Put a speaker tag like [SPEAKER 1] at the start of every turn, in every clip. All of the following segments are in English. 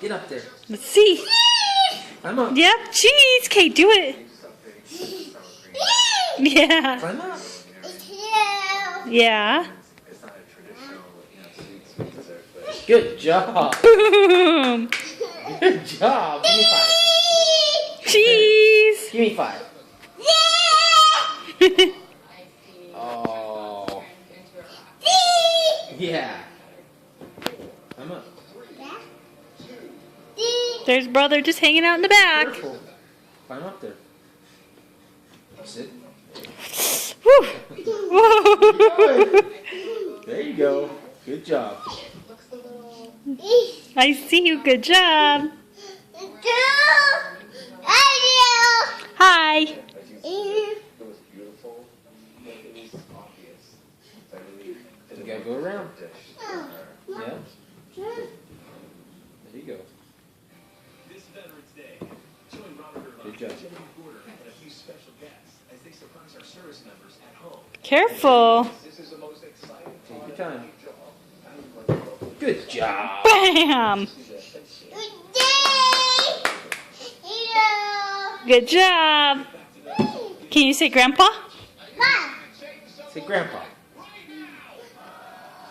[SPEAKER 1] Get up there.
[SPEAKER 2] Let's see.
[SPEAKER 1] Climb up.
[SPEAKER 2] Yep, cheese. Okay, do it. Yeah.
[SPEAKER 1] Climb up.
[SPEAKER 2] Yeah.
[SPEAKER 1] Good job.
[SPEAKER 2] Boom.
[SPEAKER 1] Good job. Give me 5.
[SPEAKER 2] Cheese.
[SPEAKER 1] Give me 5. Oh. Yeah. Climb up.
[SPEAKER 2] There's brother just hanging out in the back.
[SPEAKER 1] Careful. Climb up there. Sit.
[SPEAKER 2] Woo. Whoa.
[SPEAKER 1] There you go. Good job.
[SPEAKER 2] I see you. Good job. Hi.
[SPEAKER 1] You gotta go around. Yeah. There you go.
[SPEAKER 3] This Veterans Day, join Robert
[SPEAKER 1] Good job.
[SPEAKER 3] Jimmy Porter and a few special guests as they surprise our service members at home.
[SPEAKER 2] Careful.
[SPEAKER 3] This is the most exciting
[SPEAKER 1] Take your time. Good job.
[SPEAKER 2] Bam. Good job. Can you say grandpa?
[SPEAKER 1] Say grandpa.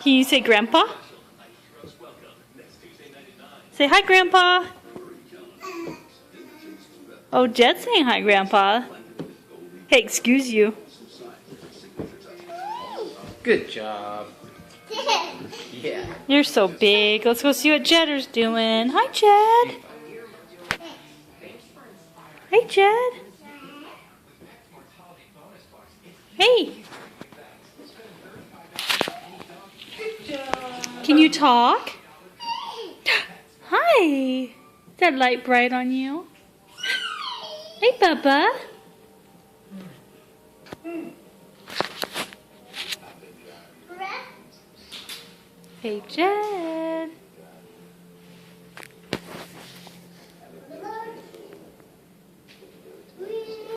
[SPEAKER 2] Can you say grandpa? Say hi, grandpa. Oh, Jed's saying hi, grandpa. Hey, excuse you.
[SPEAKER 1] Good job. Yeah.
[SPEAKER 2] You're so big. Let's go see what Jedder's doing. Hi, Jed. Hey, Jed. Hey. Can you talk? Hi. Is that light bright on you? Hey, Bubba. Hey, Jed.